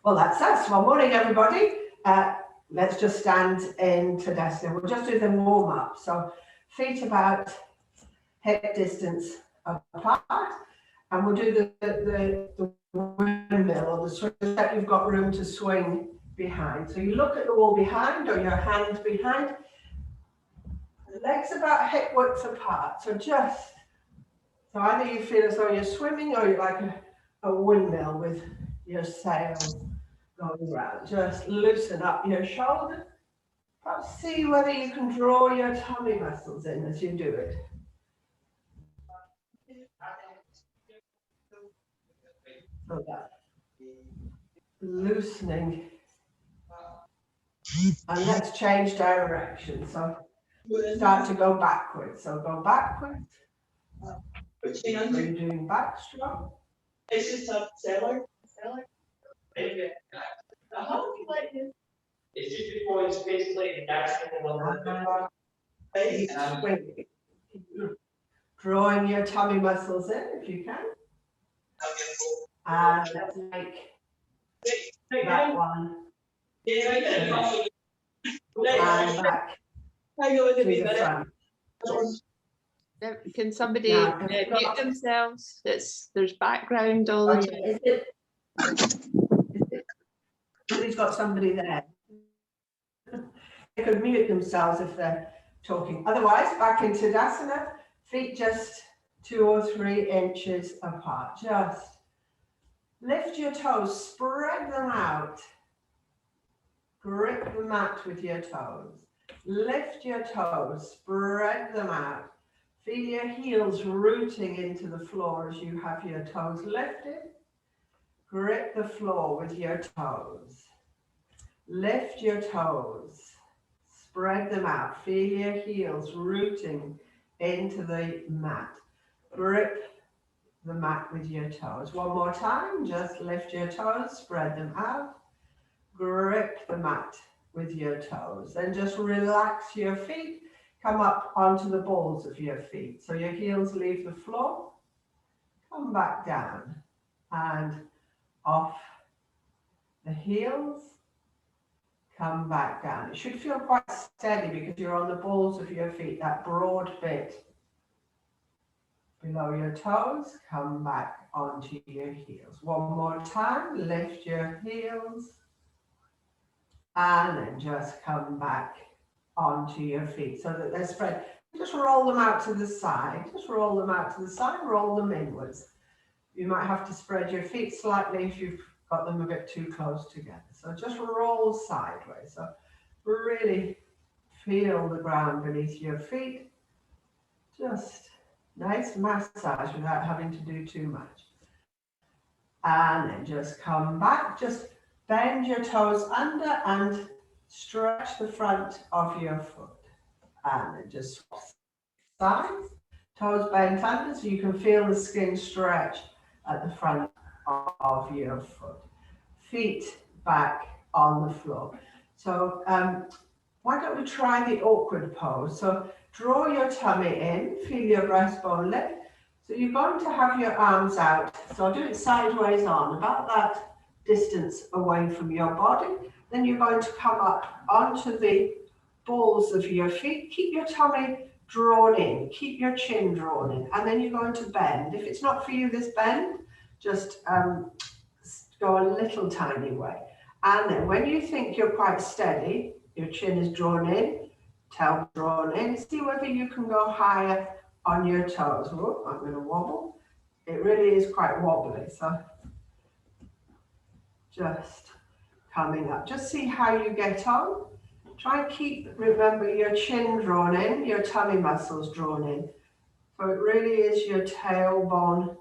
Well, that's us. Well, morning, everybody. Let's just stand in Tadasana. We'll just do the warm up. So feet about hip distance apart, and we'll do the windmill or the swing that you've got room to swing behind. So you look at the wall behind or your hand behind. The legs about hip width apart. So either you feel as though you're swimming or you're like a windmill with your sails going around. Just loosen up your shoulder. Perhaps see whether you can draw your tummy muscles in as you do it. So that loosening. And let's change direction. So start to go backwards. So go backwards. So you're doing backstroke. It's just a sailor. It's just before it's basically dancing drawing your tummy muscles in if you can. And let's make that one. And back to the front. Can somebody mute themselves? There's background all the time. Somebody's got somebody there. They could mute themselves if they're talking. Otherwise, back in Tadasana, feet just 2 or 3 inches apart. Just lift your toes, spread them out. Grip the mat with your toes. Lift your toes, spread them out. Feel your heels rooting into the floor as you have your toes lifted. Grip the floor with your toes. Lift your toes. Spread them out. Feel your heels rooting into the mat. Grip the mat with your toes. One more time. Just lift your toes. Spread them out. Grip the mat with your toes. Then just relax your feet. Come up onto the balls of your feet. So your heels leave the floor. Come back down and off the heels. Come back down. It should feel quite steady because you're on the balls of your feet, that broad bit below your toes. Come back onto your heels. One more time. Lift your heels. And then just come back onto your feet so that they're spread. Just roll them out to the side. Just roll them out to the side. Roll them inwards. You might have to spread your feet slightly if you've got them a bit too close together. So just roll sideways. So really feel the ground beneath your feet. Just nice massage without having to do too much. And then just come back. Just bend your toes under and stretch the front of your foot. And then just swap sides. Toes bent under so you can feel the skin stretch at the front of your foot. Feet back on the floor. So why don't we try the awkward pose? So draw your tummy in, feel your breastbone lift. So you're going to have your arms out. So do it sideways on, about that distance away from your body. Then you're going to come up onto the balls of your feet. Keep your tummy drawn in, keep your chin drawn in, and then you're going to bend. If it's not for you, this bend, just go a little tiny way. And then when you think you're quite steady, your chin is drawn in, tail drawn in, see whether you can go higher on your toes. Oh, I'm going to wobble. It really is quite wobbly, so just coming up. Just see how you get on. Try and keep, remember, your chin drawn in, your tummy muscles drawn in. So it really is your tailbone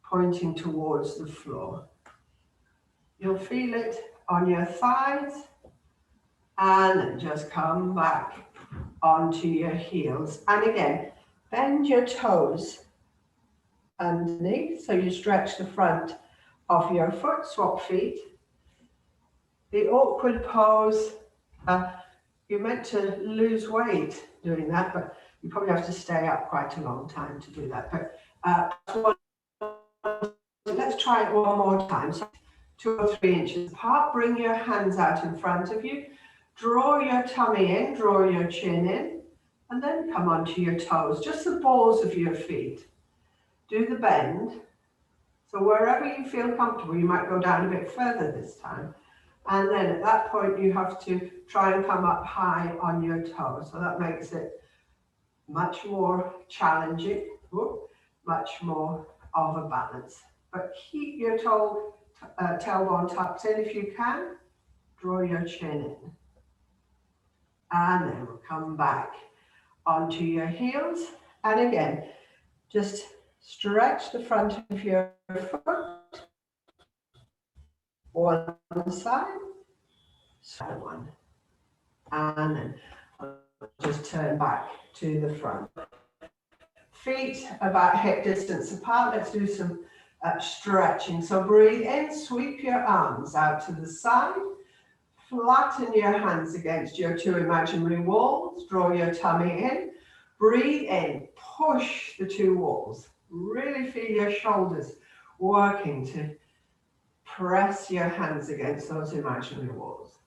pointing towards the floor. You'll feel it on your thighs and then just come back onto your heels. And again, bend your toes underneath so you stretch the front of your foot, swap feet. The awkward pose, you're meant to lose weight doing that, but you probably have to stay up quite a long time to do that. But let's try it one more time. So 2 or 3 inches apart. Bring your hands out in front of you. Draw your tummy in, draw your chin in, and then come onto your toes, just the balls of your feet. Do the bend. So wherever you feel comfortable, you might go down a bit further this time. And then at that point, you have to try and come up high on your toes. So that makes it much more challenging, much more of a balance. But keep your tailbone tucked in if you can. Draw your chin in. And then we'll come back onto your heels. And again, just stretch the front of your foot. One side, side one. And then just turn back to the front. Feet about hip distance apart. Let's do some stretching. So breathe in, sweep your arms out to the side. Flatten your hands against your 2 imaginary walls. Draw your tummy in. Breathe in, push the 2 walls. Really feel your shoulders working to press your hands against those imaginary walls.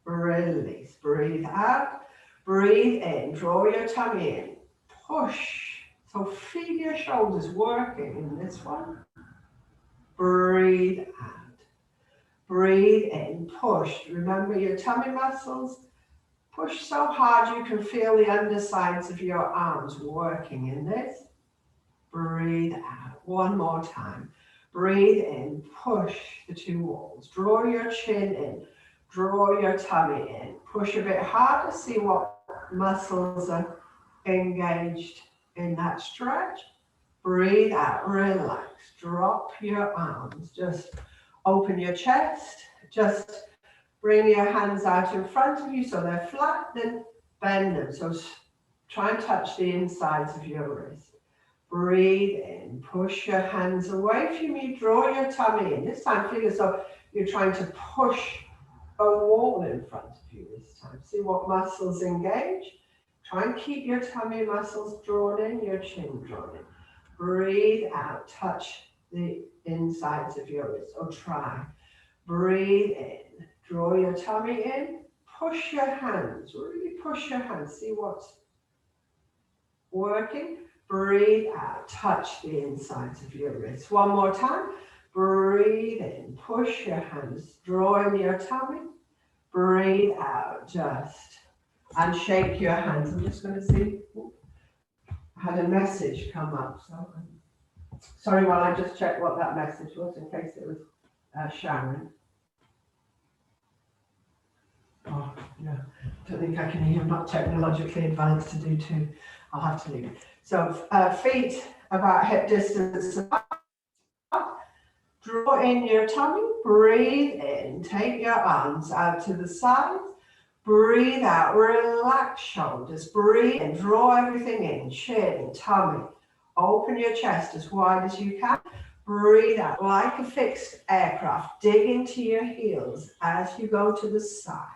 Release, breathe out. Breathe in, draw your tummy in. Push. So feel your shoulders working in this one. Breathe out. Breathe in, push. Remember your tummy muscles. Push so hard you can feel the undersides of your arms working in this. Breathe out. One more time. Breathe in, push the 2 walls. Draw your chin in. Draw your tummy in. Push a bit harder. See what muscles are engaged in that stretch. Breathe out. Relax. Drop your arms. Just open your chest. Just bring your hands out in front of you so they're flat. Then bend them. So try and touch the insides of your wrist. Breathe in. Push your hands away from you. Draw your tummy in. This time feel as though you're trying to push a wall in front of you this time. See what muscles engage. Try and keep your tummy muscles drawn in, your chin drawn in. Breathe out. Touch the insides of your wrist, or try. Breathe in. Draw your tummy in. Push your hands. Really push your hands. See what's working. Breathe out. Touch the insides of your wrist. One more time. Breathe in. Push your hands. Draw in your tummy. Breathe out. Just. And shake your hands. I'm just going to see. I had a message come up. So sorry while I just checked what that message was in case it was Sharon. Oh, no. Don't think I can hear. I'm not technologically advanced to do two. I'll have to leave it. So feet about hip distance apart. Draw in your tummy. Breathe in. Take your arms out to the sides. Breathe out. Relax shoulders. Breathe in. Draw everything in. Chin, tummy. Open your chest as wide as you can. Breathe out like a fixed aircraft. Dig into your heels as you go to the side.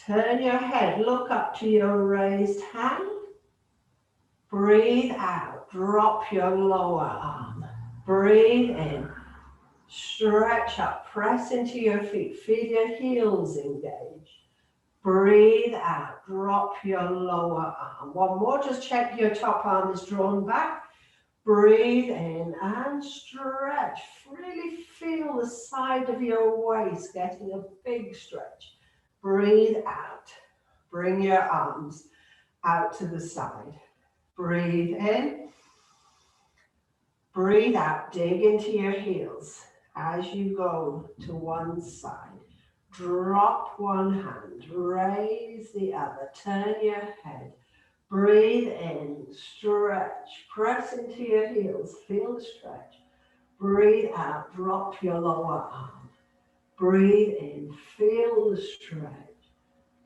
Turn your head. Look up to your raised hand. Breathe out. Drop your lower arm. Breathe in. Stretch up. Press into your feet. Feel your heels engage. Breathe out. Drop your lower arm. One more. Just check your top arm is drawn back. Breathe in and stretch. Really feel the side of your waist getting a big stretch. Breathe out. Bring your arms out to the side. Breathe in. Breathe out. Dig into your heels as you go to one side. Drop one hand. Raise the other. Turn your head. Breathe in. Stretch. Press into your heels. Feel the stretch. Breathe out. Drop your lower arm. Breathe in. Feel the stretch.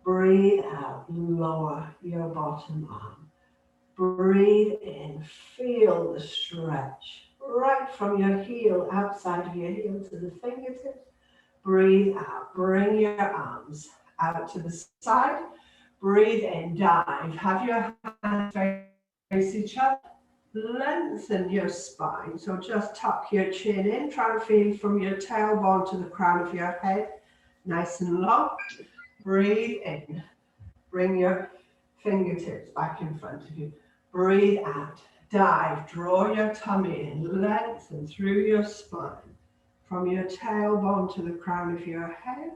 Breathe out. Lower your bottom arm. Breathe in. Feel the stretch. Right from your heel, outside of your heel to the fingertips. Breathe out. Bring your arms out to the side. Breathe in. Dive. Have your hands face each other. Lengthen your spine. So just tuck your chin in. Try and feel from your tailbone to the crown of your head. Nice and long. Breathe in. Bring your fingertips back in front of you. Breathe out. Dive. Draw your tummy in. Lengthen through your spine. From your tailbone to the crown of your head.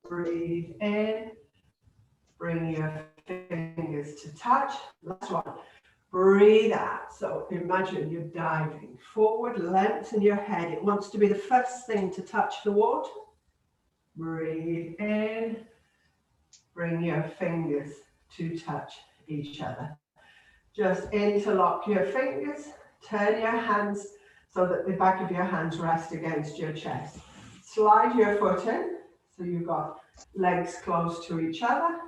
Breathe in. Bring your fingers to touch. Last one. Breathe out. So imagine you're diving forward. Lengthen your head. It wants to be the first thing to touch the water. Breathe in. Bring your fingers to touch each other. Just interlock your fingers. Turn your hands so that the back of your hands rest against your chest. Slide your foot in. So you've got legs close to each other.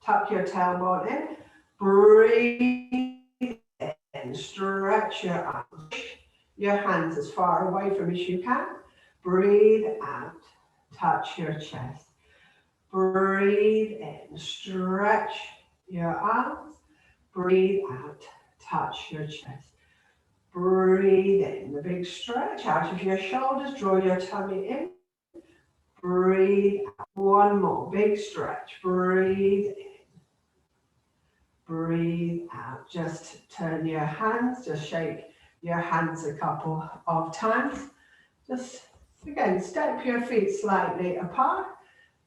Tuck your tailbone in. Breathe in. Stretch your arms. Your hands as far away from as you can. Breathe out. Touch your chest. Breathe in. Stretch your arms. Breathe out. Touch your chest. Breathe in. The big stretch out of your shoulders. Draw your tummy in. Breathe out. One more. Big stretch. Breathe in. Breathe out. Just turn your hands. Just shake your hands a couple of times. Just, again, step your feet slightly apart.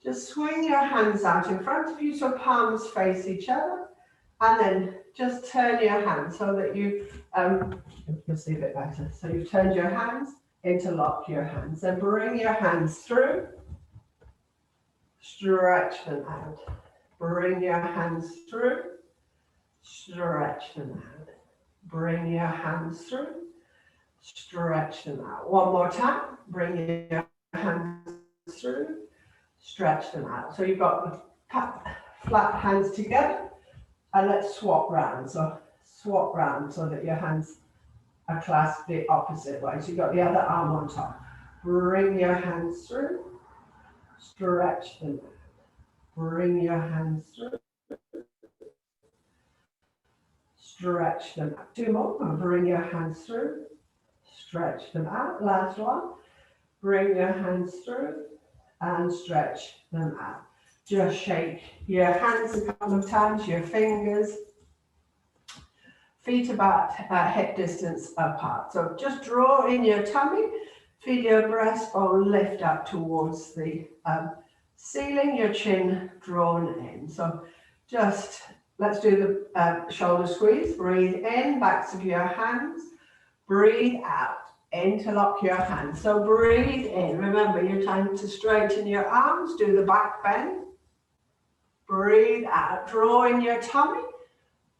Just swing your hands out in front of you so palms face each other. And then just turn your hands so that you, you'll see a bit better. So you've turned your hands, interlock your hands. Then bring your hands through. Stretch them out. Bring your hands through. Stretch them out. Bring your hands through. Stretch them out. One more time. Bring your hands through. Stretch them out. So you've got the flat hands together. And let's swap round. So swap round so that your hands are clasped the opposite way. So you've got the other arm on top. Bring your hands through. Stretch them out. Bring your hands through. Stretch them out. Two more. Bring your hands through. Stretch them out. Last one. Bring your hands through and stretch them out. Just shake your hands a couple of times, your fingers. Feet about hip distance apart. So just draw in your tummy. Feel your breastbone lift up towards the ceiling, your chin drawn in. So just let's do the shoulder squeeze. Breathe in, backs of your hands. Breathe out, interlock your hands. So breathe in. Remember, you're trying to straighten your arms, do the back bend. Breathe out, draw in your tummy.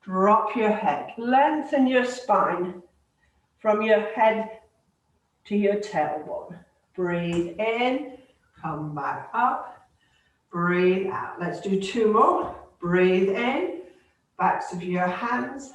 Drop your head. Lengthen your spine from your head to your tailbone. Breathe in, come back up. Breathe out. Let's do two more. Breathe in, backs of your hands.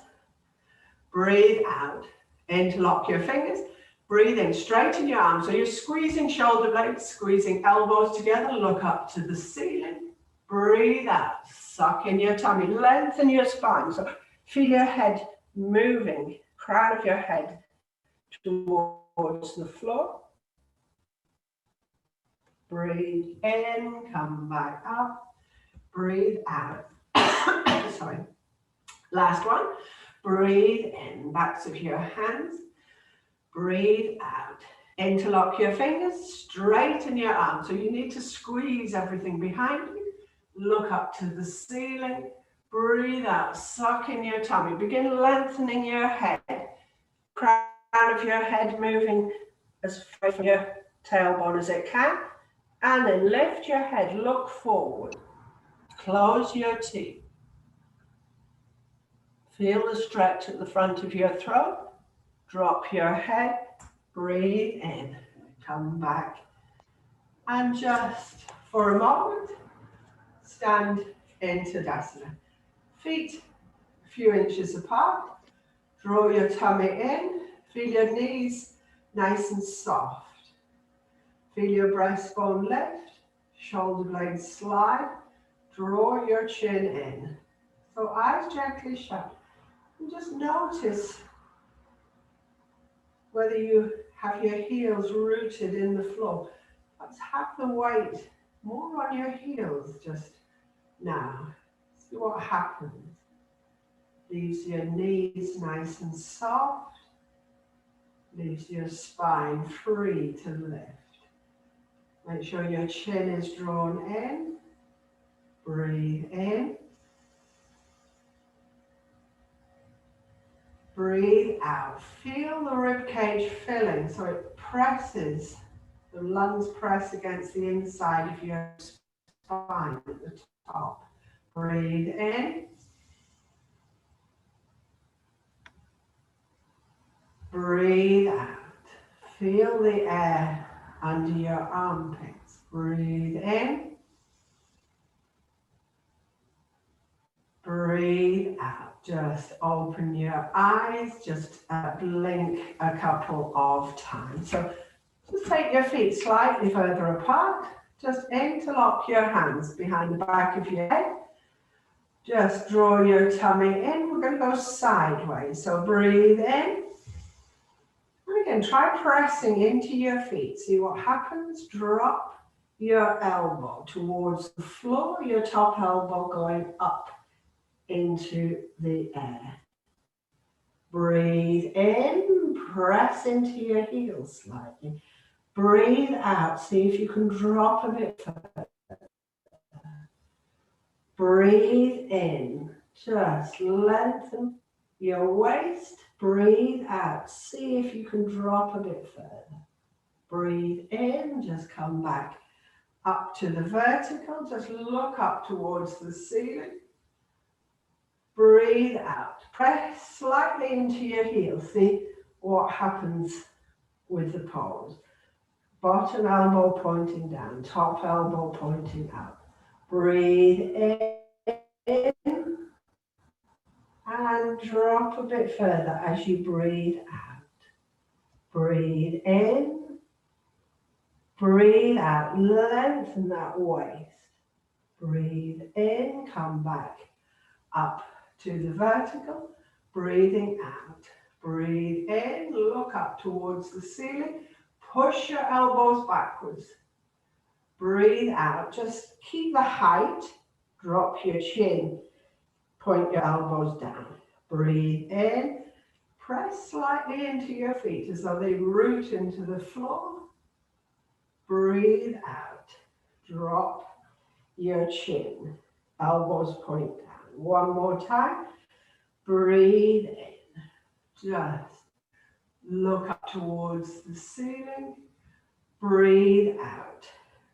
Breathe out. Interlock your fingers. Breathe in, straighten your arms. So you're squeezing shoulder blades, squeezing elbows together. Look up to the ceiling. Breathe out. Suck in your tummy. Lengthen your spine. So feel your head moving, crown of your head towards the floor. Breathe in, come back up. Breathe out. Sorry. Last one. Breathe in, backs of your hands. Breathe out. Interlock your fingers, straighten your arms. So you need to squeeze everything behind you. Look up to the ceiling. Breathe out, suck in your tummy. Begin lengthening your head. Crown of your head moving as far from your tailbone as it can. And then lift your head, look forward. Close your teeth. Feel the stretch at the front of your throat. Drop your head. Breathe in. Come back. And just for a moment, stand in Tadasana. Feet a few inches apart. Draw your tummy in. Feel your knees nice and soft. Feel your breastbone lift. Shoulder blades slide. Draw your chin in. So eyes gently shut. And just notice whether you have your heels rooted in the floor. Let's have the weight more on your heels just now. See what happens. Leaves your knees nice and soft. Leaves your spine free to lift. Make sure your chin is drawn in. Breathe in. Breathe out. Feel the rib cage filling so it presses, the lungs press against the inside of your spine at the top. Breathe in. Breathe out. Feel the air under your armpits. Breathe in. Breathe out. Just open your eyes. Just blink a couple of times. So just take your feet slightly further apart. Just interlock your hands behind the back of your head. Just draw your tummy in. We're going to go sideways. So breathe in. And again, try pressing into your feet. See what happens. Drop your elbow towards the floor. Your top elbow going up into the air. Breathe in. Press into your heels slightly. Breathe out. See if you can drop a bit further. Breathe in. Just lengthen your waist. Breathe out. See if you can drop a bit further. Breathe in. Just come back up to the vertical. Just look up towards the ceiling. Breathe out. Press slightly into your heels. See what happens with the pose. Bottom elbow pointing down. Top elbow pointing up. Breathe in. And drop a bit further as you breathe out. Breathe in. Breathe out. Lengthen that waist. Breathe in. Come back up to the vertical. Breathing out. Breathe in. Look up towards the ceiling. Push your elbows backwards. Breathe out. Just keep the height. Drop your chin. Point your elbows down. Breathe in. Press slightly into your feet as though they root into the floor. Breathe out. Drop your chin. Elbows point down. One more time. Breathe in. Just look up towards the ceiling. Breathe out.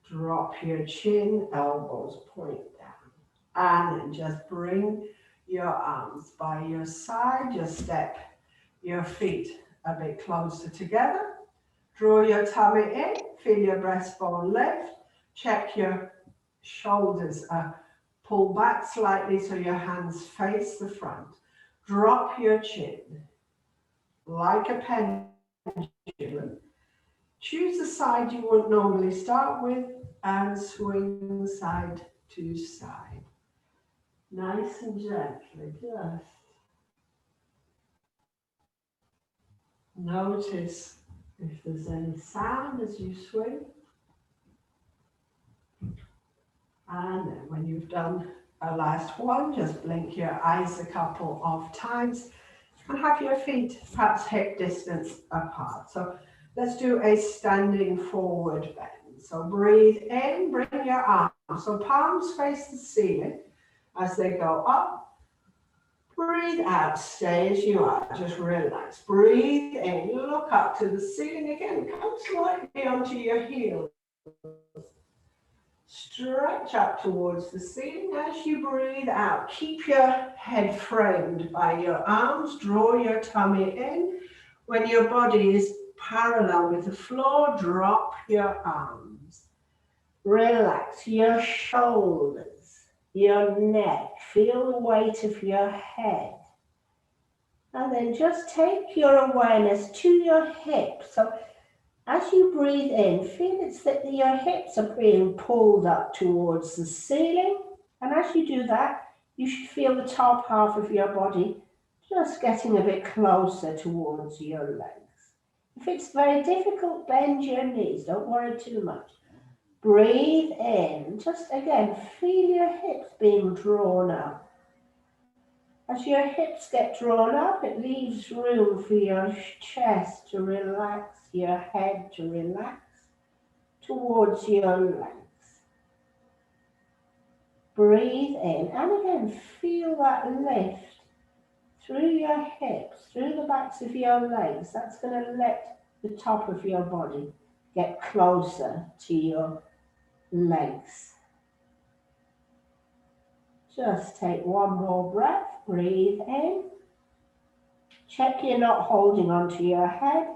Drop your chin. Elbows point down. And then just bring your arms by your side. Just step your feet a bit closer together. Draw your tummy in. Feel your breastbone lift. Check your shoulders pull back slightly so your hands face the front. Drop your chin like a pendulum. Choose the side you would normally start with and swing side to side. Nice and gently, just notice if there's any sound as you swing. And then when you've done a last one, just blink your eyes a couple of times and have your feet perhaps hip distance apart. So let's do a standing forward bend. So breathe in, bring your arms. So palms face the ceiling. As they go up, breathe out, stay as you are, just relax. Breathe in, look up to the ceiling again, come slightly onto your heels. Stretch up towards the ceiling as you breathe out. Keep your head framed by your arms, draw your tummy in. When your body is parallel with the floor, drop your arms. Relax your shoulders. Your neck, feel the weight of your head. And then just take your awareness to your hips. So as you breathe in, feel it's that your hips are being pulled up towards the ceiling. And as you do that, you should feel the top half of your body Just getting a bit closer towards your legs. If it's very difficult, bend your knees. Don't worry too much. Breathe in. Just again, feel your hips being drawn up. As your hips get drawn up, it leaves room for your chest to relax, your head to relax towards your legs. Breathe in, and again, feel that lift through your hips, through the backs of your legs. That's going to let the top of your body get closer to your legs. Just take one more breath. Breathe in. Check you're not holding onto your head.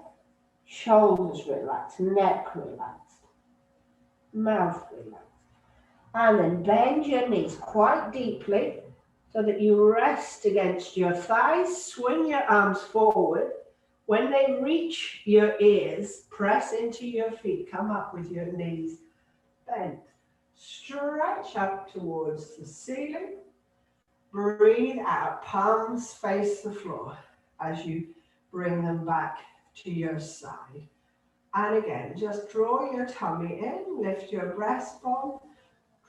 Shoulders relaxed, neck relaxed, mouth relaxed. And then bend your knees quite deeply so that you rest against your thighs. Swing your arms forward. When they reach your ears, press into your feet. Come up with your knees bent. Stretch up towards the ceiling. Breathe out, palms face the floor as you bring them back to your side. And again, just draw your tummy in, lift your breastbone,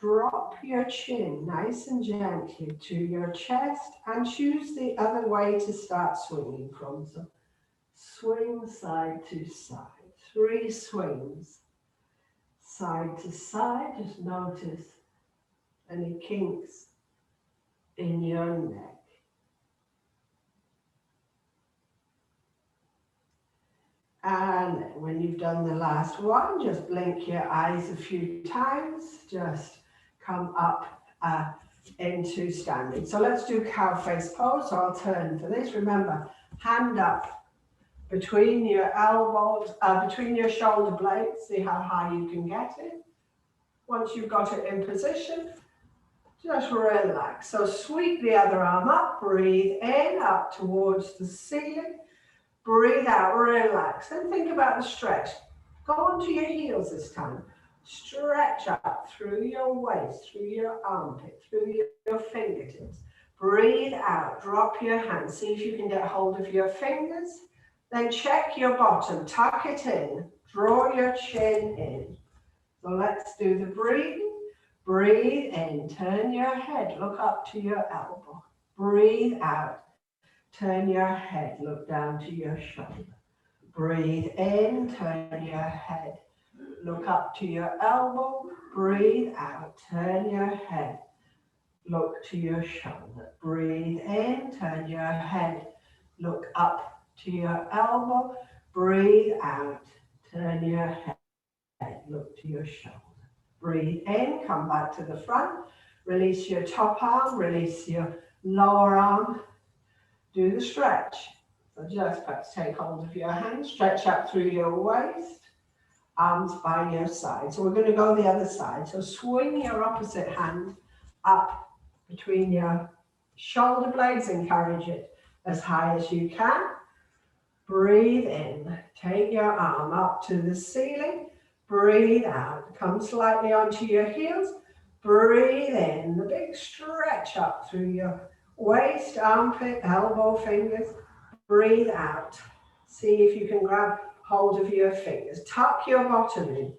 drop your chin nice and gently to your chest, and choose the other way to start swinging from. So swing side to side, 3 swings. Side to side, just notice any kinks in your neck. And when you've done the last one, just blink your eyes a few times, just come up into standing. So let's do cow face pose. So I'll turn for this. Remember, hand up between your elbows, between your shoulder blades. See how high you can get it. Once you've got it in position, just relax. So sweep the other arm up, breathe in, up towards the ceiling. Breathe out, relax. Then think about the stretch. Go onto your heels this time. Stretch up through your waist, through your armpit, through your fingertips. Breathe out, drop your hands. See if you can get hold of your fingers. Then check your bottom, tuck it in, draw your chin in. So let's do the breathing. Breathe in, turn your head, look up to your elbow. Breathe out, turn your head, look down to your shoulder. Breathe in, turn your head, look up to your elbow. Breathe out, turn your head, look to your shoulder. Breathe in, turn your head, look up to your elbow. Breathe out, turn your head, look to your shoulder. Breathe in, come back to the front. Release your top arm, release your lower arm. Do the stretch. So just perhaps take hold of your hands, stretch up through your waist, arms by your side. So we're going to go the other side. So swing your opposite hand up between your shoulder blades, encourage it as high as you can. Breathe in, take your arm up to the ceiling. Breathe out, come slightly onto your heels. Breathe in, the big stretch up through your waist, armpit, elbow, fingers. Breathe out. See if you can grab hold of your fingers. Tuck your bottom in.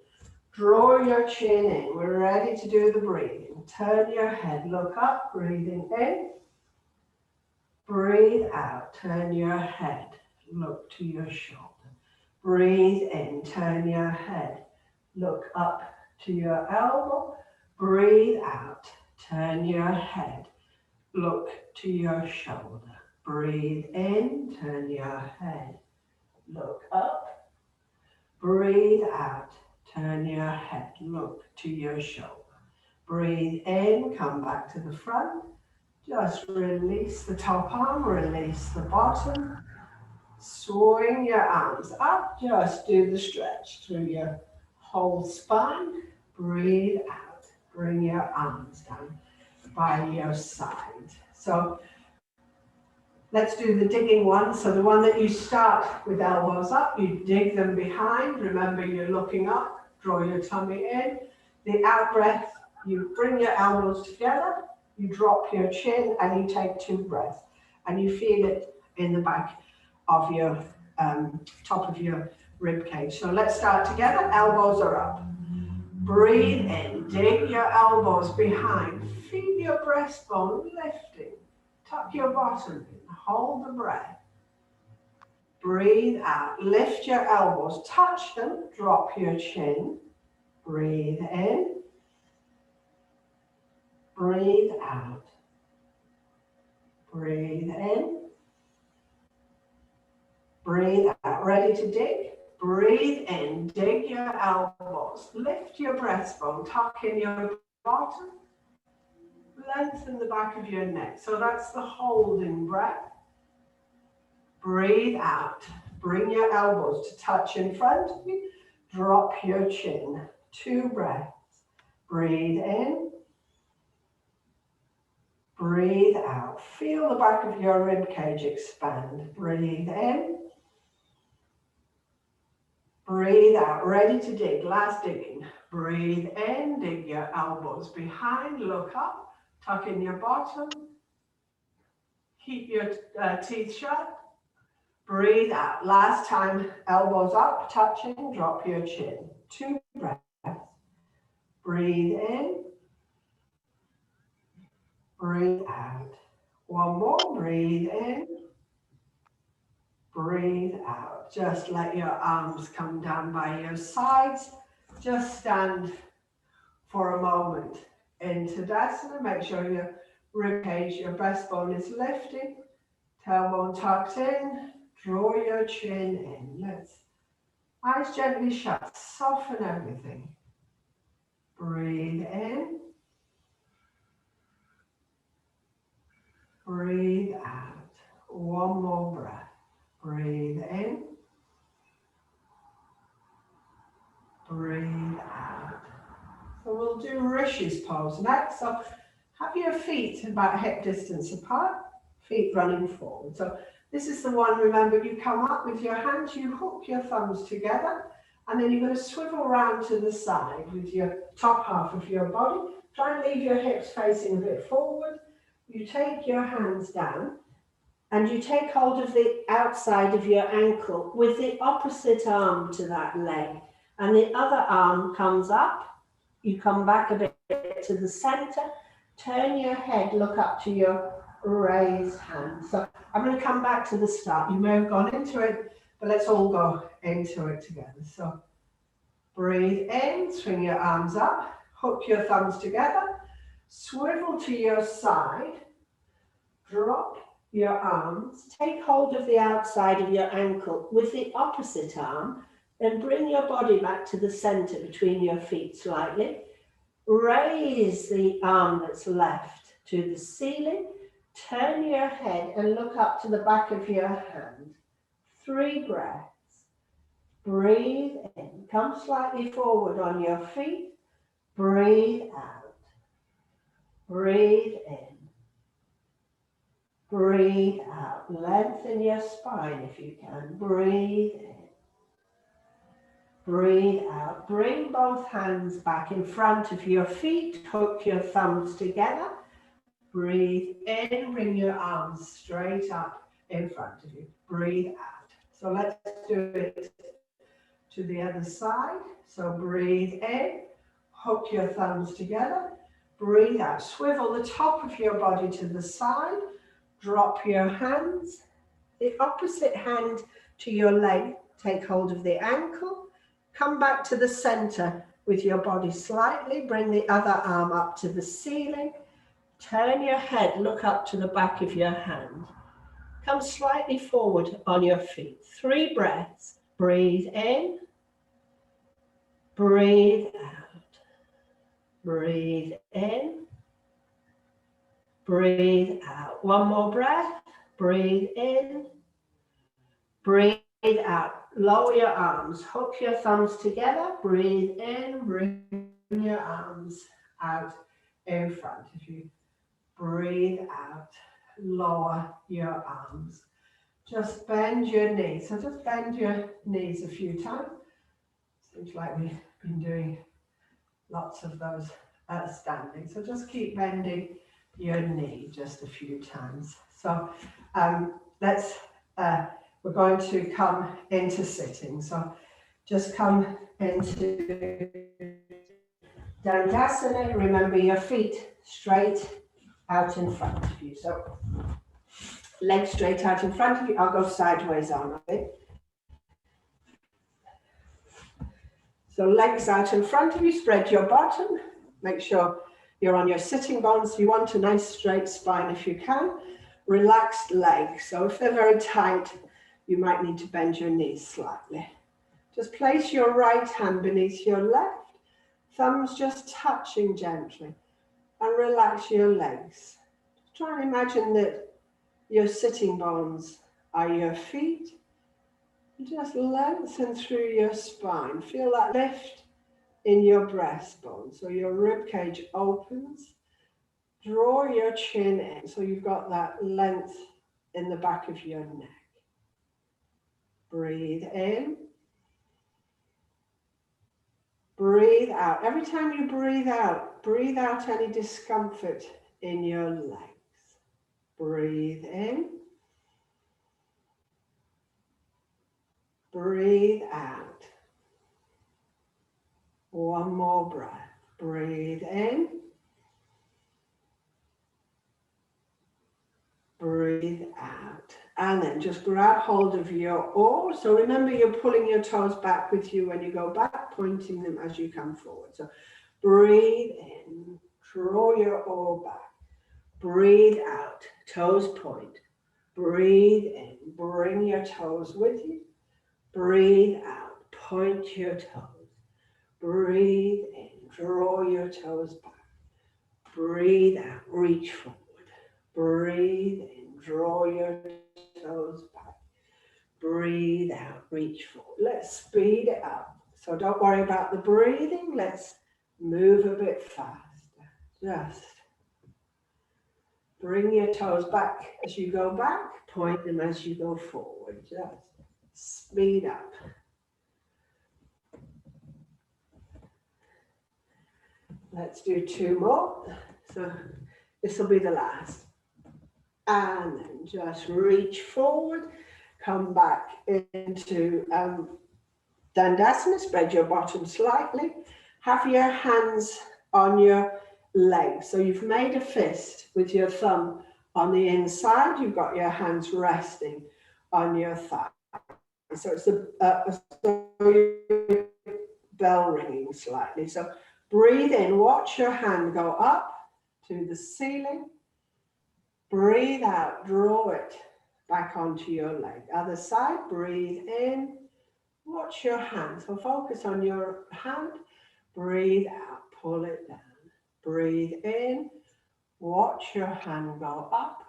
Draw your chin in. We're ready to do the breathing. Turn your head, look up, breathing in. Breathe out, turn your head, look to your shoulder. Breathe in, turn your head, look up to your elbow. Breathe out, turn your head, look to your shoulder. Breathe in, turn your head, look up. Breathe out, turn your head, look to your shoulder. Breathe in, come back to the front. Just release the top arm, release the bottom. Swing your arms up, just do the stretch through your whole spine. Breathe out, bring your arms down by your side. So let's do the digging one. So the one that you start with elbows up, you dig them behind. Remember, you're looking up, draw your tummy in. The out breath, you bring your elbows together, you drop your chin, and you take 2 breaths. And you feel it in the back of your top of your rib cage. So let's start together. Elbows are up. Breathe in, dig your elbows behind, feel your breastbone lifting, tuck your bottom in, hold the breath. Breathe out, lift your elbows, touch them, drop your chin. Breathe in, breathe out. Breathe in, breathe out. Ready to dig? Breathe in, dig your elbows, lift your breastbone, tuck in your bottom, lengthen the back of your neck. So that's the holding breath. Breathe out, bring your elbows to touch in front of you, drop your chin. 2 breaths. Breathe in, breathe out. Feel the back of your rib cage expand. Breathe in, breathe out. Ready to dig. Last digging. Breathe in, dig your elbows behind, look up, tuck in your bottom, keep your teeth shut. Breathe out. Last time, elbows up, touching, drop your chin. 2 breaths. Breathe in, breathe out. 1 more, breathe in, breathe out. Just let your arms come down by your sides. Just stand for a moment in Tadasana. Make sure your rib cage, your breastbone is lifting. Tailbone tucked in. Draw your chin in. Let's eyes gently shut. Soften everything. Breathe in. Breathe out. 1 more breath. Breathe in. Breathe out. So we'll do Rishi's pose next. So have your feet about hip distance apart, feet running forward. So this is the one, remember, you come up with your hands, you hook your thumbs together, and then you're going to swivel around to the side with your top half of your body. Try and leave your hips facing a bit forward. You take your hands down and you take hold of the outside of your ankle with the opposite arm to that leg. And the other arm comes up. You come back a bit to the center. Turn your head, look up to your raised hand. So I'm going to come back to the start. You may have gone into it, but let's all go into it together. So breathe in, swing your arms up, hook your thumbs together, swivel to your side, drop your arms, take hold of the outside of your ankle with the opposite arm, then bring your body back to the center between your feet slightly. Raise the arm that's left to the ceiling, turn your head and look up to the back of your hand. 3 breaths. Breathe in. Come slightly forward on your feet. Breathe out. Breathe in. Breathe out. Lengthen your spine if you can. Breathe in. Breathe out. Bring both hands back in front of your feet. Hook your thumbs together. Breathe in. Bring your arms straight up in front of you. Breathe out. So let's do it to the other side. So breathe in. Hook your thumbs together. Breathe out. Swivel the top of your body to the side. Drop your hands. The opposite hand to your leg. Take hold of the ankle. Come back to the center with your body slightly. Bring the other arm up to the ceiling. Turn your head. Look up to the back of your hand. Come slightly forward on your feet. 3 breaths. Breathe in. Breathe out. Breathe in. Breathe out. 1 more breath. Breathe in. Breathe out. Lower your arms. Hook your thumbs together. Breathe in. Bring your arms out in front of you. Breathe out. Lower your arms. Just bend your knees. So just bend your knees a few times. Seems like we've been doing lots of those standing. So just keep bending your knee just a few times. So let's we're going to come into sitting. So just come into Dandasana. Remember your feet straight out in front of you. So legs straight out in front of you. I'll go sideways on, okay? So legs out in front of you, spread your bottom. Make sure you're on your sitting bones. You want a nice straight spine if you can. Relaxed legs. So if they're very tight, you might need to bend your knees slightly. Just place your right hand beneath your left, thumbs just touching gently, and relax your legs. Try and imagine that your sitting bones are your feet. Just lengthen through your spine. Feel that lift in your breastbone. So your rib cage opens. Draw your chin in so you've got that length in the back of your neck. Breathe in. Breathe out. Every time you breathe out any discomfort in your legs. Breathe in. Breathe out. One more breath. Breathe in. Breathe out. And then just grab hold of your oar. So remember, you're pulling your toes back with you when you go back, pointing them as you come forward. So breathe in. Draw your oar back. Breathe out. Toes point. Breathe in. Bring your toes with you. Breathe out. Point your toes. Breathe in. Draw your toes back. Breathe out. Reach forward. Breathe in. Draw your toes back. Breathe out. Reach forward. Let's speed it up. So don't worry about the breathing. Let's move a bit faster. Just bring your toes back as you go back. Point them as you go forward. Just speed up. Let's do two more. So this will be the last. And then just reach forward. Come back into Dandasana. Spread your bottom slightly. Have your hands on your legs. So you've made a fist with your thumb on the inside. You've got your hands resting on your thigh. So it's a bell ringing slightly. So breathe in. Watch your hand go up to the ceiling. Breathe out. Draw it back onto your leg. Other side. Breathe in. Watch your hand. So focus on your hand. Breathe out. Pull it down. Breathe in. Watch your hand go up.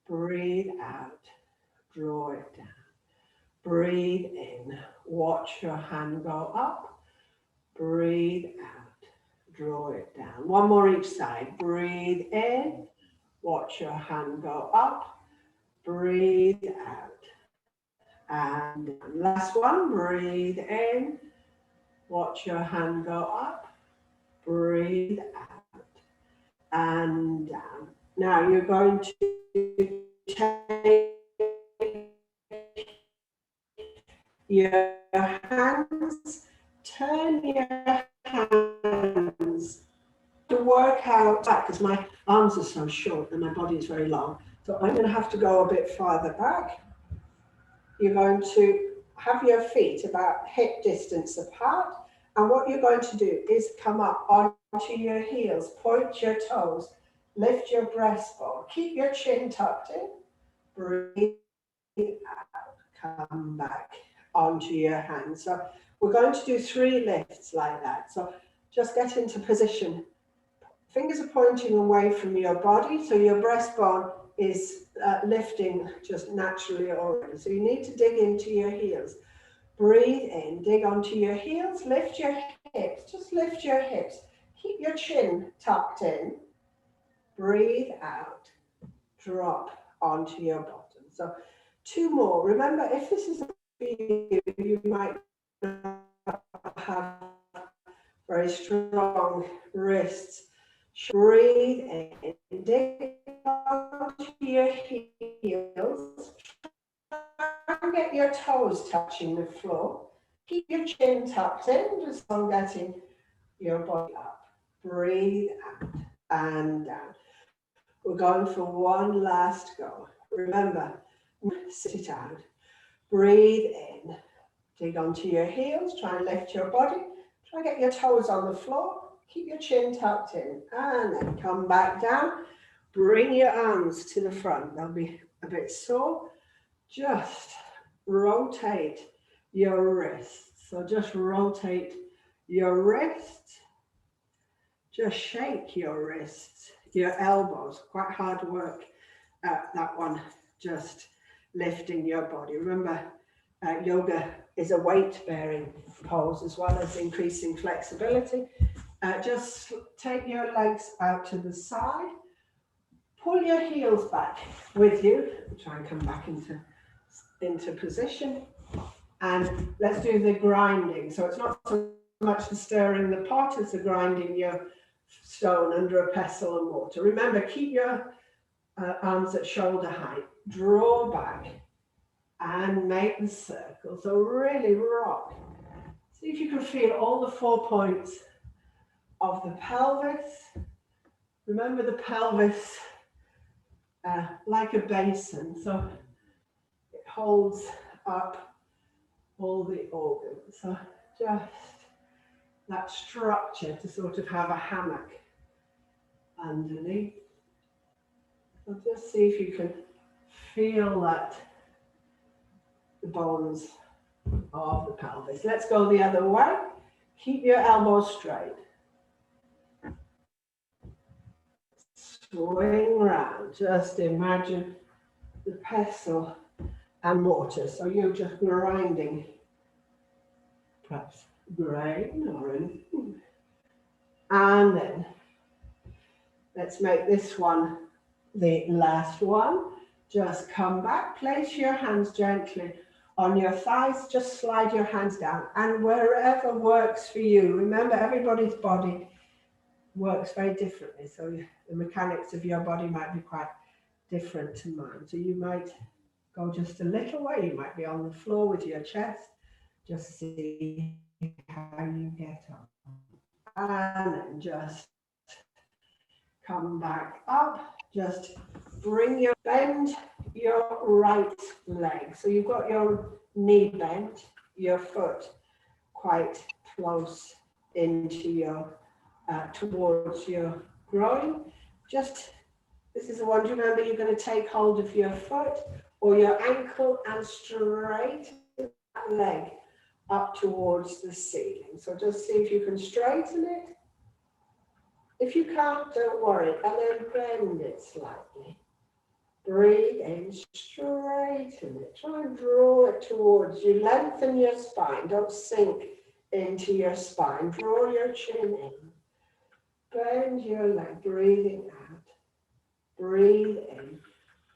Breathe out. Draw it down. Breathe in. Watch your hand go up. Breathe out. Draw it down. One more each side. Breathe in. Watch your hand go up. Breathe out. And last one. Breathe in. Watch your hand go up. Breathe out. And down. Now you're going to take your hands, turn your hands to work out back, because my arms are so short and my body is very long. So I'm going to have to go a bit farther back. You're going to have your feet about hip distance apart. And what you're going to do is come up onto your heels, point your toes, lift your breastbone, keep your chin tucked in, breathe out, come back onto your hands. So we're going to do 3 lifts like that. So just get into position. Fingers are pointing away from your body, so your breastbone is lifting just naturally already. So you need to dig into your heels. Breathe in, dig onto your heels, lift your hips, just lift your hips. Keep your chin tucked in. Breathe out, drop onto your bottom. So 2 more. Remember, if this is for you, you might not have very strong wrists. Breathe in, dig onto your heels. get your toes touching the floor. Keep your chin tucked in, just on getting your body up. Breathe out and down. We're going for one last go. Remember, sit it out. Breathe in. Dig onto your heels. Try and lift your body. Try and get your toes on the floor. Keep your chin tucked in. And then come back down. Bring your arms to the front. They'll be a bit sore. Just rotate your wrists. So just rotate your wrists. Just shake your wrists, your elbows. Quite hard work, that one, just lifting your body. Remember, yoga is a weight-bearing pose as well as increasing flexibility. Just take your legs out to the side. Pull your heels back with you. Try and come back into position. And let's do the grinding. So it's not so much the stirring the pot as the grinding your stone under a pestle and mortar. Remember, keep your arms at shoulder height. Draw back and make the circle. So really rock. See if you can feel all the 4 points of the pelvis. Remember the pelvis like a basin. So it holds up all the organs. So just that structure to sort of have a hammock underneath. So just see if you can feel that, the bones of the pelvis. Let's go the other way. Keep your elbows straight. Swing round. Just imagine the pestle and mortar. So you're just grinding, perhaps grain or anything. And then let's make this one the last one. Just come back, place your hands gently on your thighs, just slide your hands down, and wherever works for you. Remember, everybody's body works very differently, so the mechanics of your body might be quite different to mine. So you might go just a little way, you might be on the floor with your chest, just see how you get on. And then just come back up, just bend your right leg. So you've got your knee bent, your foot quite close into your, towards your groin. Just, this is the one, do you remember, you're going to take hold of your foot or your ankle and straighten that leg up towards the ceiling. So just see if you can straighten it. If you can't, don't worry, and then bend it slightly. Breathe in, straighten it. Try and draw it towards you. Lengthen your spine. Don't sink into your spine. Draw your chin in. Bend your leg, breathing out. Breathe in.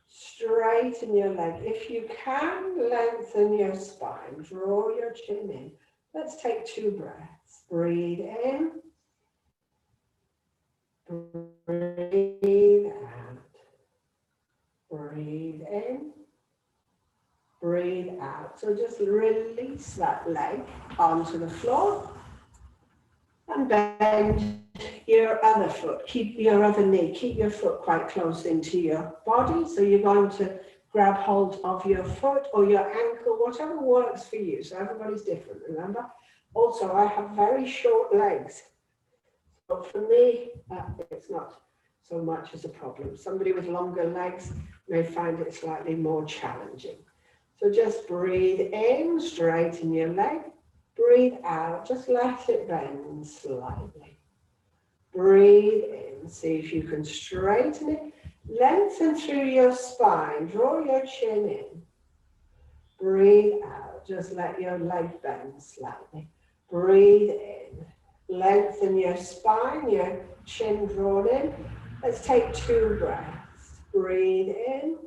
Straighten your leg. If you can, lengthen your spine. Draw your chin in. Let's take 2 breaths. Breathe in. Breathe out. Breathe in. Breathe out. So just release that leg onto the floor and bend your other foot. Keep your other knee. Keep your foot quite close into your body. So you're going to grab hold of your foot or your ankle, whatever works for you. So everybody's different, remember? Also, I have very short legs. But for me, it's not so much as a problem. Somebody with longer legs may find it slightly more challenging. So just breathe in, straighten your leg. Breathe out, just let it bend slightly. Breathe in, see if you can straighten it. Lengthen through your spine, draw your chin in. Breathe out, just let your leg bend slightly. Breathe in. Lengthen your spine, your chin drawn in. Let's take 2 breaths. Breathe in.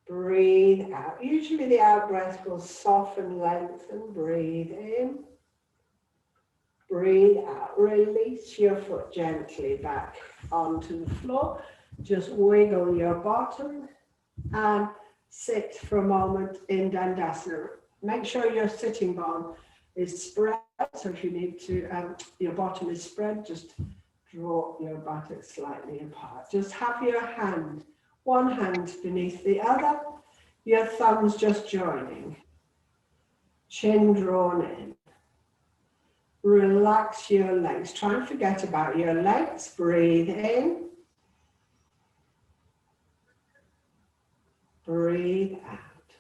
Breathe out. Usually the out breath will soften, lengthen. Breathe in. Breathe out. Release your foot gently back onto the floor. Just wiggle your bottom and sit for a moment in Dandasana. Make sure your sitting bone is spread. So if you need to, your bottom is spread, just draw your buttocks slightly apart. Just have your hand, one hand beneath the other, your thumbs just joining. Chin drawn in. Relax your legs. Try and forget about your legs. Breathe in. Breathe out.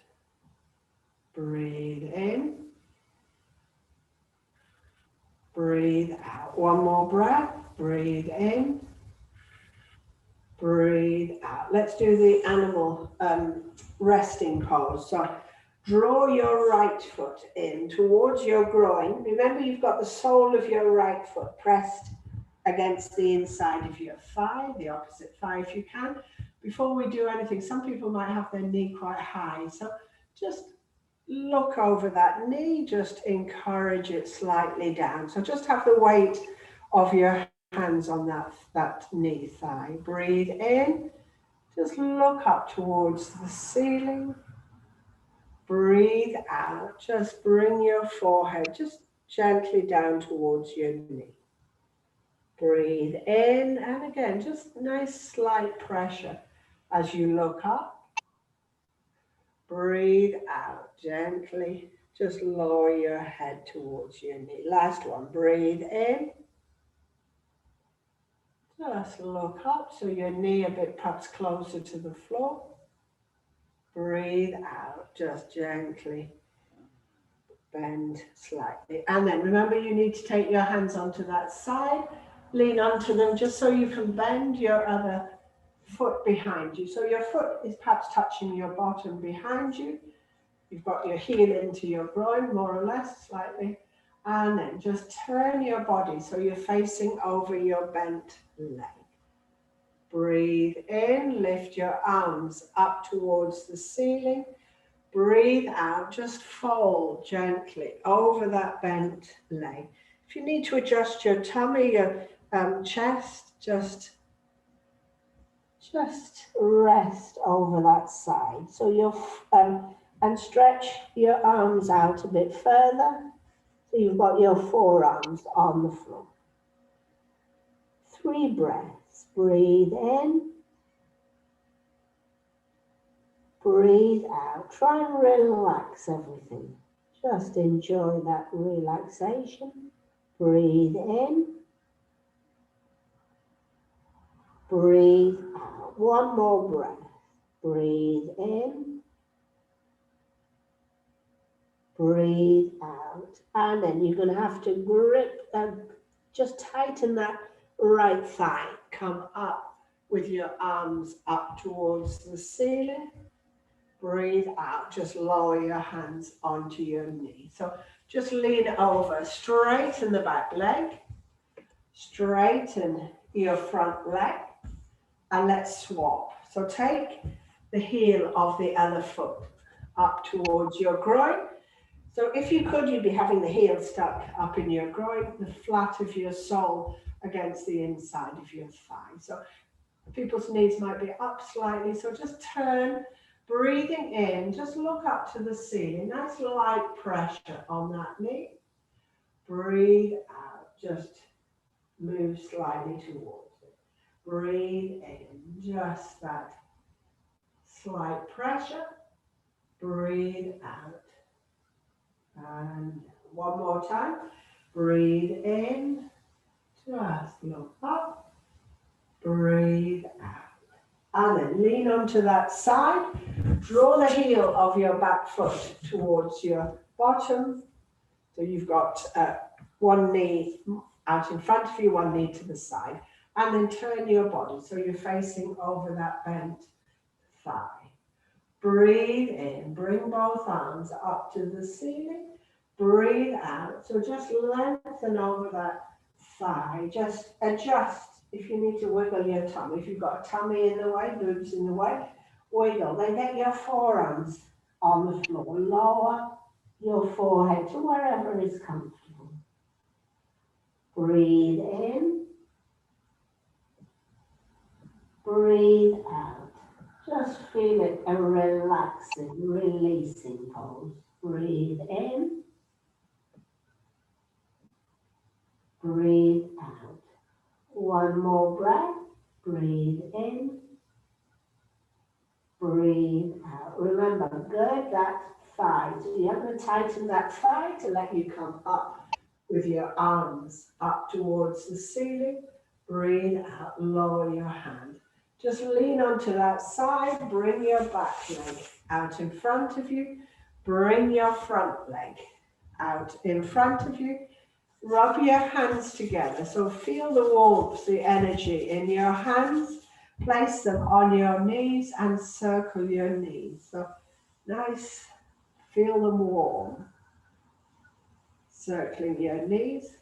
Breathe in. Breathe out. One more breath. Breathe in. Breathe out. Let's do the animal resting pose. So draw your right foot in towards your groin. Remember, you've got the sole of your right foot pressed against the inside of your thigh, the opposite thigh if you can. Before we do anything, some people might have their knee quite high. So just look over that knee, just encourage it slightly down. So just have the weight of your hands on that knee thigh. Breathe in, just look up towards the ceiling. Breathe out, just bring your forehead just gently down towards your knee. Breathe in, and again, just nice slight pressure as you look up. Breathe out gently, just lower your head towards your knee. Last one, breathe in. Just look up, so your knee a bit perhaps closer to the floor. Breathe out, just gently bend slightly. And then remember, you need to take your hands onto that side, lean onto them just so you can bend your other foot behind you. So your foot is perhaps touching your bottom behind you. You've got your heel into your groin, more or less, slightly. And then just turn your body so you're facing over your bent leg. Breathe in, lift your arms up towards the ceiling. Breathe out, just fold gently over that bent leg. If you need to adjust your tummy, your chest, just rest over that side. So you're, and stretch your arms out a bit further. So you've got your forearms on the floor. 3 breaths. Breathe in. Breathe out. Try and relax everything. Just enjoy that relaxation. Breathe in. Breathe out. One more breath. Breathe in. Breathe out. And then you're going to have to grip and just tighten that right thigh. Come up with your arms up towards the ceiling. Breathe out. Just lower your hands onto your knee. So just lean over. Straighten the back leg. Straighten your front leg. And let's swap. So take the heel of the other foot up towards your groin. So if you could, you'd be having the heel stuck up in your groin, the flat of your sole against the inside of your thigh. So people's knees might be up slightly. So just turn, breathing in, just look up to the ceiling. Nice light pressure on that knee. Breathe out, just move slightly towards it. Breathe in, just that slight pressure. Breathe out. And one more time. Breathe in. Just look up. Breathe out. And then lean onto that side. Draw the heel of your back foot towards your bottom. So you've got one knee out in front of you, one knee to the side. And then turn your body so you're facing over that bent thigh. Breathe in, bring both arms up to the ceiling. Breathe out. So just lengthen over that thigh. Just adjust if you need to wiggle your tummy. If you've got a tummy in the way, boobs in the way, wiggle. Then get your forearms on the floor. Lower your forehead to wherever is comfortable. Breathe in. Breathe out. Just feel it a relaxing, releasing pose. Breathe in, breathe out. One more breath. Breathe in, breathe out. Remember, gird that thigh. So you're going to tighten that thigh to let you come up with your arms up towards the ceiling. Breathe out, lower your hand. Just lean onto that side, bring your back leg out in front of you. Bring your front leg out in front of you. Rub your hands together. So feel the warmth, the energy in your hands. Place them on your knees and circle your knees. So nice, feel them warm. Circling your knees.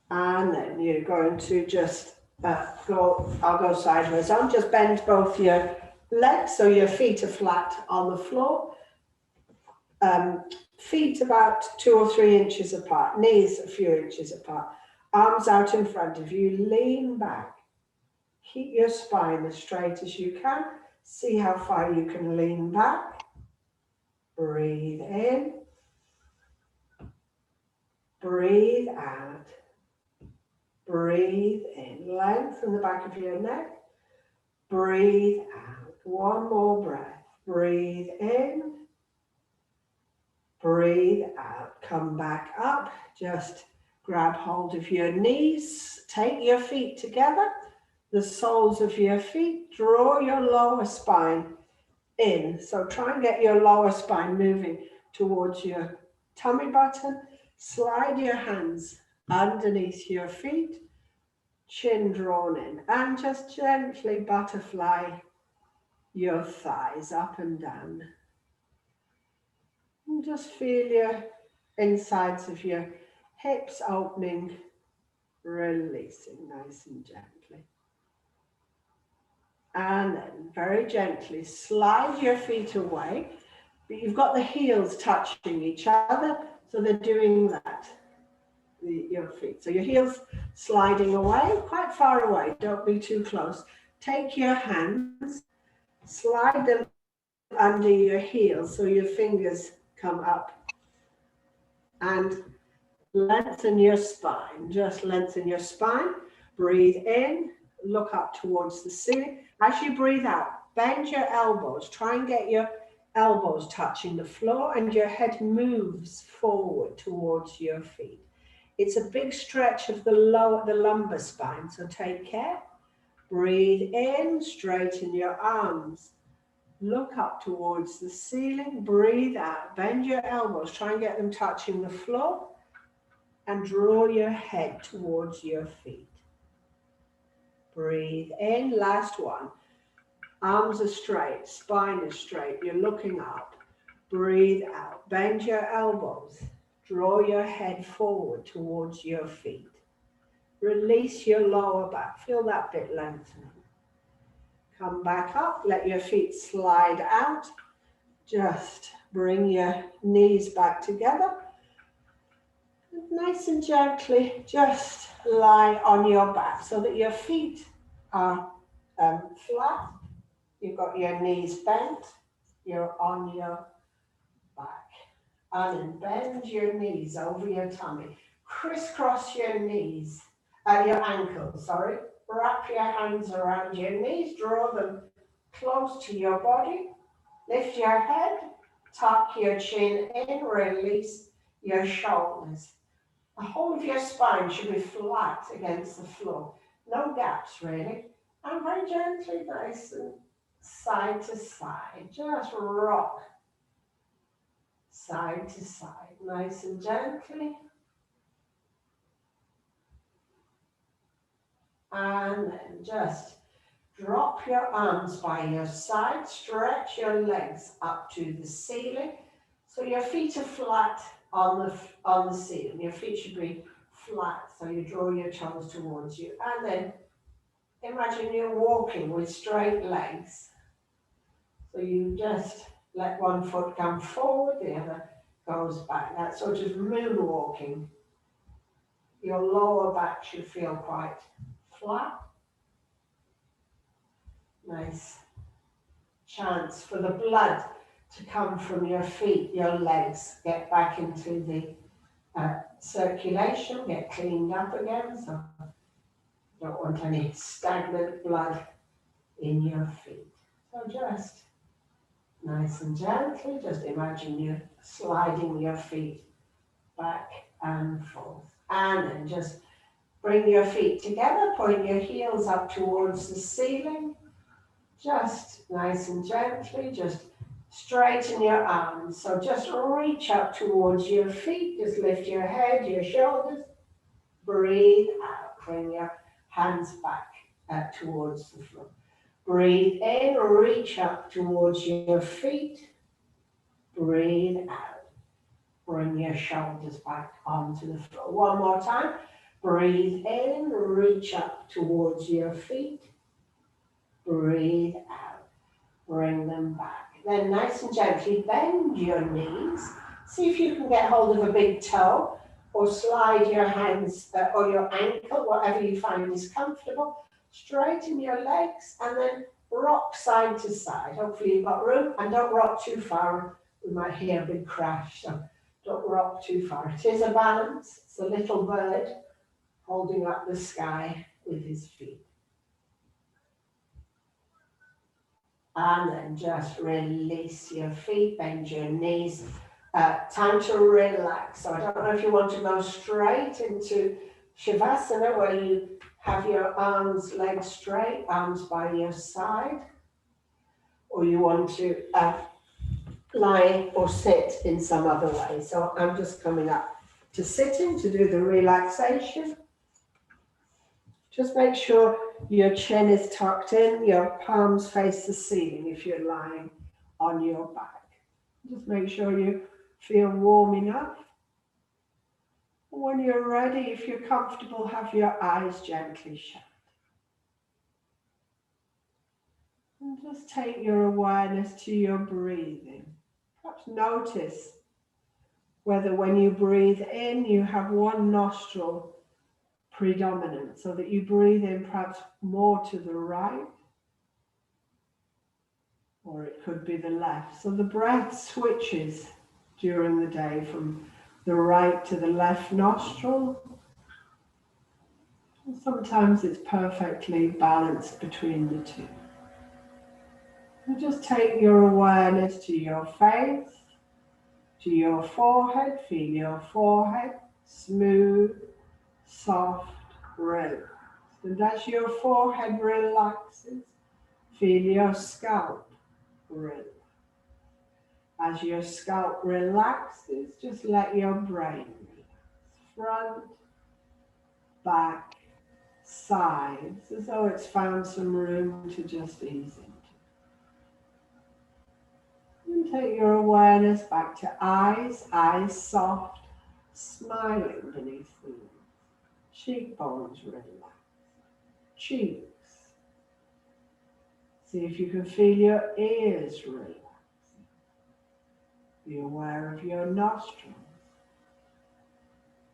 And then you're going to just I'll go sideways on. Just bend both your legs so your feet are flat on the floor. Feet about 2 or 3 inches apart, knees a few inches apart, arms out in front of you, lean back. Keep your spine as straight as you can. See how far you can lean back. Breathe in. Breathe out. Breathe in. Lengthen the back of your neck. Breathe out. One more breath. Breathe in. Breathe out. Come back up. Just grab hold of your knees. Take your feet together. The soles of your feet. Draw your lower spine in. So try and get your lower spine moving towards your tummy button. Slide your hands underneath your feet. Chin drawn in. And just gently butterfly your thighs up and down. And just feel your insides of your hips opening, releasing nice and gently. And then very gently slide your feet away. But you've got the heels touching each other, so they're doing that, your feet. So your heels sliding away, quite far away, don't be too close. Take your hands, slide them under your heels so your fingers come up. And lengthen your spine, just lengthen your spine. Breathe in, look up towards the ceiling. As you breathe out, bend your elbows. Try and get your elbows touching the floor and your head moves forward towards your feet. It's a big stretch of the lumbar spine, so take care. Breathe in, straighten your arms. Look up towards the ceiling, breathe out, bend your elbows, try and get them touching the floor, and draw your head towards your feet. Breathe in, last one. Arms are straight, spine is straight, you're looking up. Breathe out, bend your elbows, draw your head forward towards your feet. Release your lower back, feel that bit lengthening. Come back up, let your feet slide out. Just bring your knees back together. Nice and gently, just lie on your back so that your feet are flat. You've got your knees bent, you're on your back. And then bend your knees over your tummy. Crisscross your knees, your ankles, sorry. Wrap your hands around your knees, draw them close to your body. Lift your head, tuck your chin in, release your shoulders. The whole of your spine should be flat against the floor. No gaps really. And very gently, nice and side to side. Just rock side to side, nice and gently. And then just drop your arms by your side, stretch your legs up to the ceiling. So your feet are flat on the ceiling. Your feet should be flat, so you draw your toes towards you. And then imagine you're walking with straight legs. So you just let one foot come forward, the other goes back. That sort of moonwalking Your lower back should feel quite flat. Nice chance for the blood to come from your feet, your legs, get back into the circulation, get cleaned up again. So don't want any stagnant blood in your feet. So just nice and gently, just imagine you sliding your feet back and forth. And then just bring your feet together, point your heels up towards the ceiling. Just nice and gently, just straighten your arms. So just reach up towards your feet, just lift your head, your shoulders. Breathe out, bring your hands back towards the floor. Breathe in, reach up towards your feet. Breathe out, bring your shoulders back onto the floor. One more time. Breathe in, reach up towards your feet. Breathe out, bring them back. Then nice and gently bend your knees. See if you can get hold of a big toe or slide your hands or your ankle, whatever you find is comfortable. Straighten your legs and then rock side to side. Hopefully you've got room, and don't rock too far. We might hear a big crash, so don't rock too far. It is a balance. It's a little bird holding up the sky with his feet. And then just release your feet, bend your knees. Time to relax. So I don't know if you want to go straight into Shavasana, where you have your arms, legs straight, arms by your side, or you want to lie or sit in some other way. So I'm just coming up to sitting to do the relaxation. Just make sure your chin is tucked in, your palms face the ceiling if you're lying on your back. Just make sure you feel warm enough. When you're ready, if you're comfortable, have your eyes gently shut. And just take your awareness to your breathing. Perhaps notice whether when you breathe in, you have one nostril predominant, so that you breathe in perhaps more to the right, or it could be the left. So the breath switches during the day from the right to the left nostril. And sometimes it's perfectly balanced between the two. And just take your awareness to your face, to your forehead. Feel your forehead smooth, soft, relaxed. And as your forehead relaxes, feel your scalp relax. As your scalp relaxes, just let your brain relax. Front, back, sides, as though it's found some room to just ease into. And take your awareness back to eyes, eyes soft, smiling beneath the lids. Cheekbones relax. Cheeks. See if you can feel your ears relax. Be aware of your nostrils.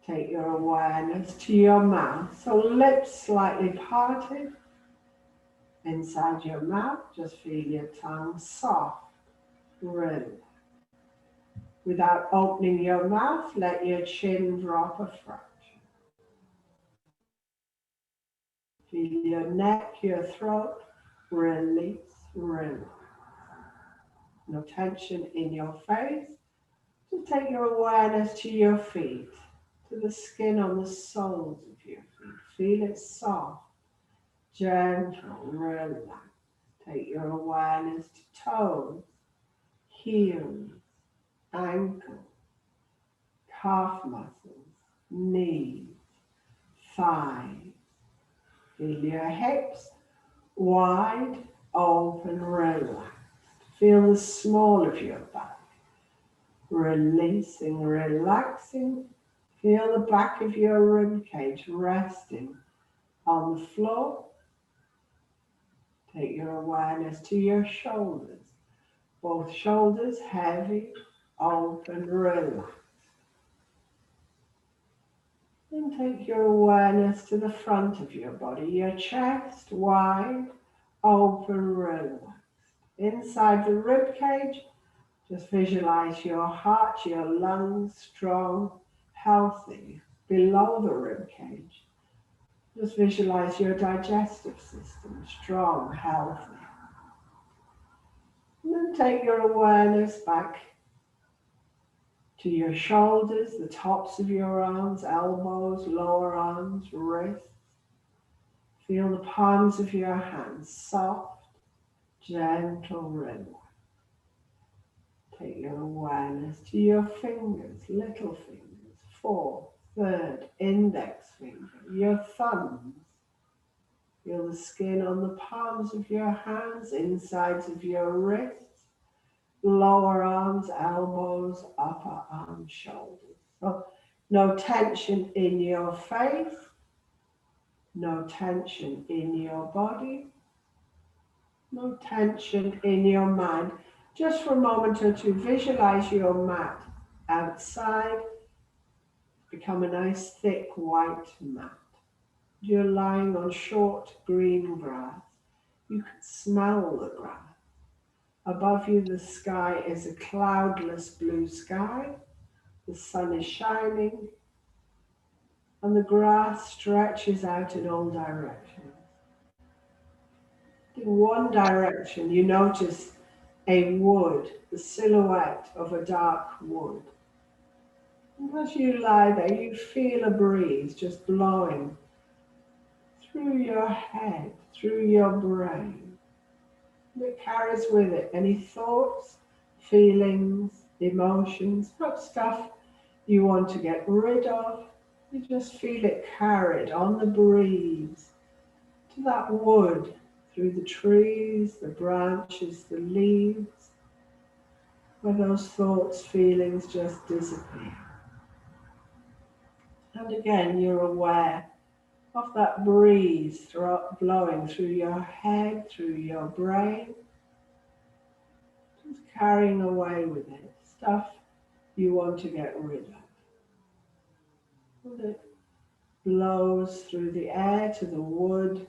Take your awareness to your mouth. So lips slightly parted. Inside your mouth, just feel your tongue soft, relax. Without opening your mouth, let your chin drop a fraction. Feel your neck, your throat, release, relax. No tension in your face. Just take your awareness to your feet, to the skin on the soles of your feet. Feel it soft, gentle, relax. Take your awareness to toes, heels, ankles, calf muscles, knees, thighs. Feel your hips wide, open, relaxed. Feel the small of your back. Releasing, relaxing. Feel the back of your rib cage resting on the floor. Take your awareness to your shoulders. Both shoulders heavy, open, relaxed. And take your awareness to the front of your body, your chest wide, open, relaxed. Inside the rib cage, just visualize your heart, your lungs strong, healthy. Below the rib cage, just visualize your digestive system strong, healthy. And then take your awareness back to your shoulders, the tops of your arms, elbows, lower arms, wrists. Feel the palms of your hands, soft, gentle, relaxed. Take your awareness to your fingers, little fingers, fourth, third, index finger, your thumbs. Feel the skin on the palms of your hands, insides of your wrists, lower arms, elbows, upper arms, shoulders. So no tension in your face, no tension in your body, no tension in your mind. Just for a moment or two, visualize your mat outside, become a nice thick white mat. You're lying on short green grass. You can smell the grass. Above you, the sky is a cloudless blue sky. The sun is shining, and the grass stretches out in all directions. In one direction, you notice a wood, the silhouette of a dark wood. And as you lie there, you feel a breeze just blowing through your head, through your brain. And it carries with it any thoughts, feelings, emotions, perhaps stuff you want to get rid of. You just feel it carried on the breeze to that wood, through the trees, the branches, the leaves, where those thoughts, feelings just disappear. And again, you're aware of that breeze blowing through your head, through your brain, just carrying away with it stuff you want to get rid of. And it blows through the air to the wood,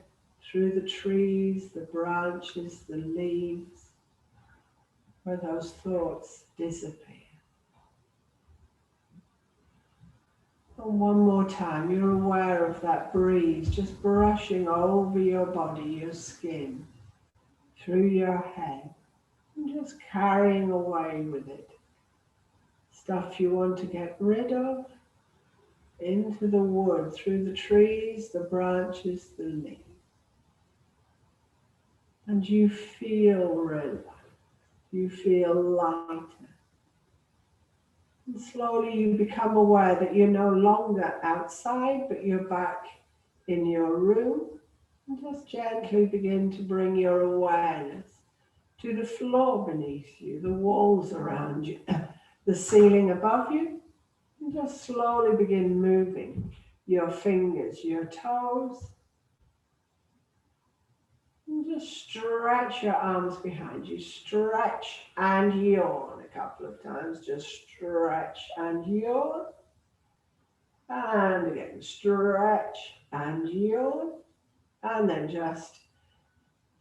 through the trees, the branches, the leaves, where those thoughts disappear. And one more time, you're aware of that breeze just brushing over your body, your skin, through your head, and just carrying away with it stuff you want to get rid of, into the wood, through the trees, the branches, the leaves. And you feel relaxed, you feel lighter. And slowly you become aware that you're no longer outside, but you're back in your room. And just gently begin to bring your awareness to the floor beneath you, the walls around you, the ceiling above you. And just slowly begin moving your fingers, your toes. And just stretch your arms behind you. Stretch and yawn a couple of times. Just stretch and yawn. And again, stretch and yawn. And then just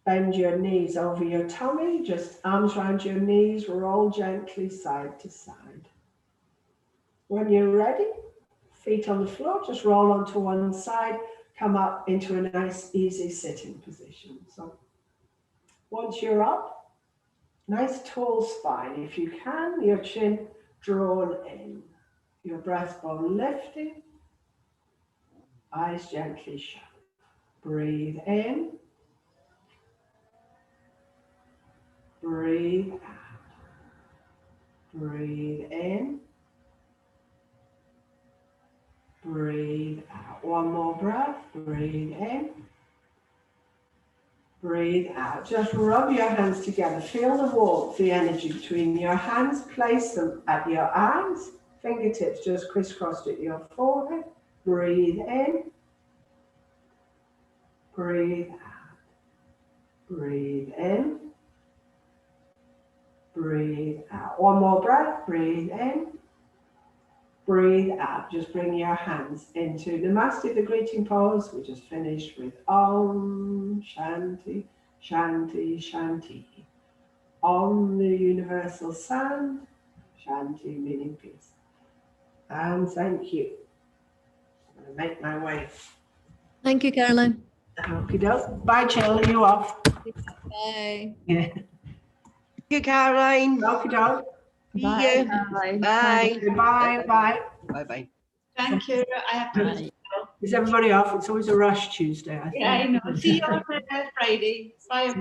bend your knees over your tummy. Just arms around your knees. Roll gently side to side. When you're ready, feet on the floor, just roll onto one side. Come up into a nice, easy sitting position. So once you're up, nice tall spine. If you can, your chin drawn in, your breastbone lifting, eyes gently shut. Breathe in, breathe out. Breathe in, breathe out. One more breath. Breathe in, breathe out. Just rub your hands together. Feel the warmth, the energy between your hands. Place them at your eyes. Fingertips just crisscrossed at your forehead. Breathe in, breathe out. Breathe in, breathe out. One more breath. Breathe in, breathe out. Just bring your hands into Namaste, the greeting pose. We just finished with Om Shanti, Shanti, Shanti. Om, the universal sound. Shanti, meaning peace. And thank you. I'm going to make my way. Thank you, Caroline. Okie doke. Bye, Jill. You off? Bye. Yeah. Thank you, Caroline. Okie doke. See Bye. you. Bye. Bye. Bye. Bye. Bye-bye. Thank you. I have to. Bye. Is everybody off? It's always a rush Tuesday, I think. Yeah, I know. See you on Friday. Bye.